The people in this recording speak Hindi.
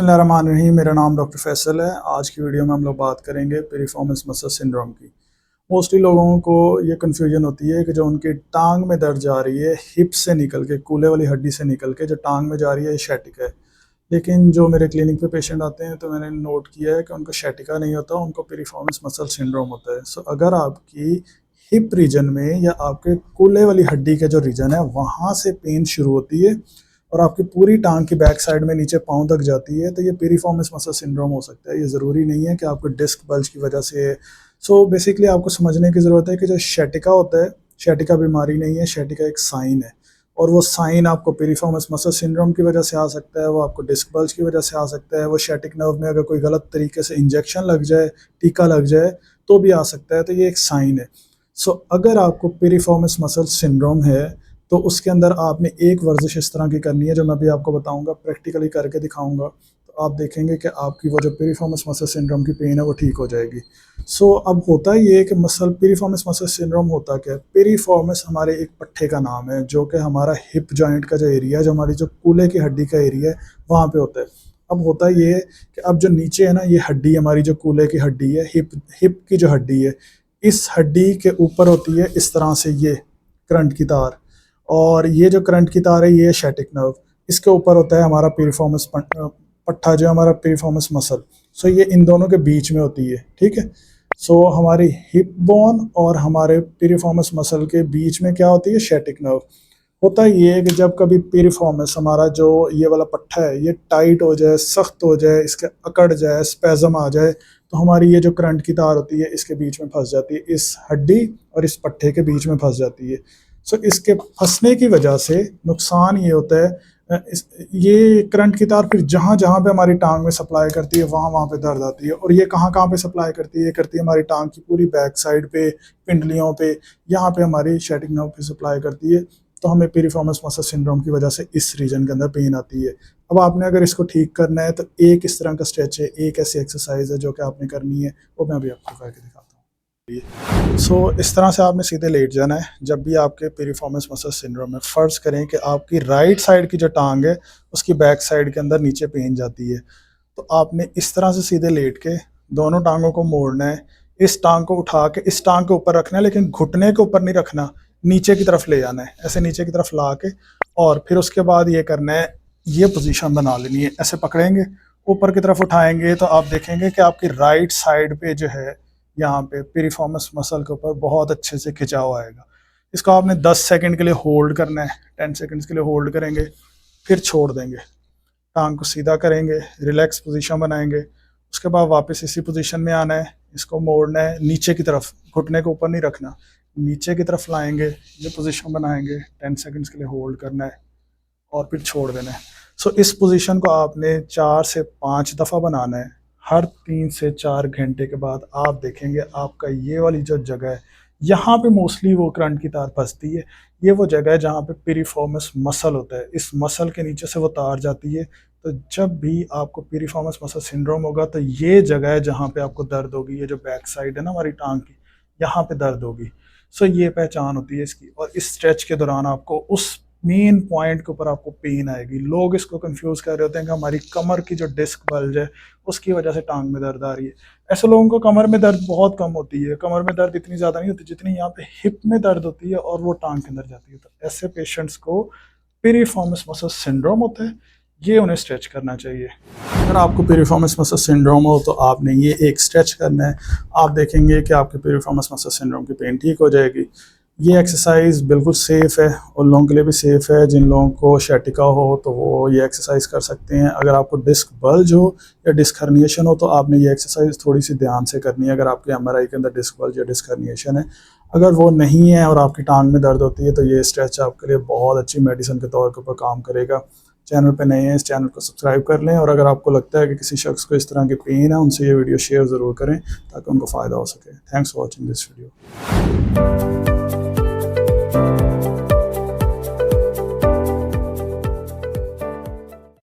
बिस्मिल्लाहिर्रहमानिर्रहीम। मेरा नाम डॉक्टर फैसल है। आज की वीडियो में हम लोग बात करेंगे पेरिफॉर्मिस मसल सिंड्रोम की। मोस्टली लोगों को ये कन्फ्यूजन होती है कि जो उनकी टांग में दर्द जा रही है हिप से निकल के, कूल्हे वाली हड्डी से निकल के जो टांग में जा रही है ये शैटिका है। लेकिन जो मेरे क्लिनिक पे पेशेंट आते हैं तो मैंने नोट किया है कि उनको शैटिका नहीं होता, उनको पेरिफॉर्मिस मसल सिंड्रोम होता है। सो अगर आपकी हिप रीजन में या आपके कूल्हे वाली हड्डी का जो रीजन है वहाँ से पेन शुरू होती है और आपकी पूरी टांग की बैक साइड में नीचे पाँव तक जाती है, तो ये पेरिफॉर्मिस मसल सिंड्रोम हो सकता है। ये ज़रूरी नहीं है कि आपको डिस्क बल्ज की वजह से है। सो बेसिकली आपको समझने की ज़रूरत है कि जो शैटिका होता है, शैटिका बीमारी नहीं है, शैटिका एक साइन है। और वो साइन आपको पेरिफॉर्मिस मसल सिंड्रोम की वजह से आ सकता है, वो आपको डिस्क बल्ज की वजह से आ सकता है, वो शैटिक नर्व में अगर कोई गलत तरीके से इंजेक्शन लग जाए, टीका लग जाए तो भी आ सकता है। तो ये एक साइन है। सो अगर आपको पेरिफॉर्मिस मसल सिंड्रोम है तो उसके अंदर आपने एक वर्जिश इस तरह की करनी है जो मैं भी आपको बताऊंगा, प्रैक्टिकली करके दिखाऊंगा। तो आप देखेंगे कि आपकी वो जो पेरिफॉर्मिस मसल सिंड्रोम की पेन है वो ठीक हो जाएगी। सो अब होता ये है कि पेरिफॉर्मिस मसल सिंड्रोम होता क्या है? पेरिफॉर्मिस हमारे एक पट्टे का नाम है जो कि हमारा हिप जॉइंट का जो एरिया है, जो हमारी जो कूल्हे की हड्डी का एरिया है, वहाँ पे होता है। अब होता ये है कि अब जो नीचे है ना, ये हड्डी हमारी जो कूल्हे की हड्डी है, हिप की जो हड्डी है, इस हड्डी के ऊपर होती है इस तरह से ये करंट की तार, और ये जो करंट की तार है ये है शैटिक नर्व। इसके ऊपर होता है हमारा पेरिफॉर्मिस पट्टा, जो हमारा पेरिफॉर्मिस मसल। सो ये इन दोनों के बीच में होती है, ठीक है। सो हमारी हिप बोन और हमारे पेरिफॉर्मिस मसल के बीच में क्या होती है? Sciatic nerve. होता ये है कि जब कभी पेरिफॉर्मिस हमारा जो ये वाला पट्टा है ये टाइट हो जाए, सख्त हो जाए, इसके अकड़ जाए, स्पेज़म आ जाए, तो हमारी ये जो करंट की तार होती है इसके बीच में फंस जाती है, इस हड्डी और इस पट्टे के बीच में फंस जाती है। सो इसके फंसने की वजह से नुकसान ये होता है, ये करंट की तार फिर जहाँ जहाँ पे हमारी टांग में सप्लाई करती है वहाँ वहाँ पे दर्द आती है। और ये कहाँ कहाँ पे सप्लाई करती है? ये करती है हमारी टांग की पूरी बैक साइड पे, पिंडलियों पे, यहाँ पे हमारी शैटिक नर्व पे सप्लाई करती है। तो हमें पेरिफॉर्मिस मसल सिंड्रोम की वजह से इस रीजन के अंदर पेन आती है। अब आपने अगर इसको ठीक करना है तो एक इस तरह का स्ट्रेच है, एक ऐसी एक्सरसाइज है जो कि आपने करनी है, वो मैं अभी आपको करके दिखाता हूँ। सो इस तरह से आपने सीधे लेट जाना है जब भी आपके पेरिफॉर्मिस मसल सिंड्रोम है। फ़र्ज़ करें कि आपकी राइट साइड की जो टांग है उसकी बैक साइड के अंदर नीचे पेन जाती है, तो आपने इस तरह से सीधे लेट के दोनों टांगों को मोड़ना है। इस टांग को उठा के इस टांग के ऊपर रखना है, लेकिन घुटने के ऊपर नहीं रखना, नीचे की तरफ ले जाना है, ऐसे नीचे की तरफ ला के। और फिर उसके बाद ये करना है, ये पोजीशन बना लेनी है, ऐसे पकड़ेंगे, ऊपर की तरफ उठाएंगे तो आप देखेंगे कि आपकी राइट साइड पे जो है यहाँ पे पेरिफॉर्मिस मसल के ऊपर बहुत अच्छे से खिंचाव आएगा। इसको आपने 10 सेकंड के लिए होल्ड करना है, 10 सेकंड्स के लिए होल्ड करेंगे, फिर छोड़ देंगे, टांग को सीधा करेंगे, रिलैक्स पोजीशन बनाएंगे। उसके बाद वापस इसी पोजीशन में आना है, इसको मोड़ना है नीचे की तरफ, घुटने के ऊपर नहीं रखना, नीचे की तरफ लाएंगे, ये पोजीशन बनाएंगे, 10 सेकंड्स के लिए होल्ड करना है और फिर छोड़ देना है। सो इस पोजीशन को आपने 4 से 5 दफ़ा बनाना है। हर 3 से 4 घंटे के बाद आप देखेंगे आपका ये वाली जो जगह है, यहाँ पे मोस्टली वो करंट की तार फंसती है। ये वो जगह है जहाँ पे पेरिफॉर्मिस मसल होता है, इस मसल के नीचे से वो तार जाती है। तो जब भी आपको पेरिफॉर्मिस मसल सिंड्रोम होगा तो ये जगह है जहाँ पे आपको दर्द होगी, ये जो बैक साइड है ना हमारी टांग की, यहाँ पे दर्द होगी। सो ये पहचान होती है इसकी। और इस स्ट्रेच के दौरान आपको उस मेन पॉइंट के ऊपर आपको पेन आएगी। लोग इसको कंफ्यूज कर रहे होते हैं कि हमारी कमर की जो डिस्क बल्ज है उसकी वजह से टांग में दर्द आ रही है। ऐसे लोगों को कमर में दर्द बहुत कम होती है, कमर में दर्द इतनी ज़्यादा नहीं होती जितनी यहाँ पे हिप में दर्द होती है और वो टांग के अंदर जाती है। तो ऐसे पेशेंट्स को पेरिफॉर्मिस मसल सिंड्रोम होता है, ये उन्हें स्ट्रेच करना चाहिए। अगर आपको पेरिफॉर्मिस मसल सिंड्रोम हो तो आपने ये एक स्ट्रेच करना है, आप देखेंगे कि आपके पेरिफॉर्मिस मसल सिंड्रोम की पेन ठीक हो जाएगी। ये एक्सरसाइज बिल्कुल सेफ़ है, उन लोगों के लिए भी सेफ़ है जिन लोगों को शैटिका हो तो वो ये एक्सरसाइज कर सकते हैं। अगर आपको डिस्क बल्ज हो या डिस्क हर्निएशन हो तो आपने ये एक्सरसाइज थोड़ी सी ध्यान से करनी है, अगर आपके MRI के अंदर डिस्क बल्ज या डिस्क हर्निएशन है। अगर वो नहीं है और आपकी टांग में दर्द होती है तो ये स्ट्रेच आपके लिए बहुत अच्छी मेडिसिन के तौर के ऊपर काम करेगा। चैनल पे नए हैं, इस चैनल को सब्सक्राइब कर लें, और अगर आपको लगता है कि किसी शख्स को इस तरह की पेन है उनसे ये वीडियो शेयर ज़रूर करें ताकि उनको फ़ायदा हो सके। Thanks for watching this video.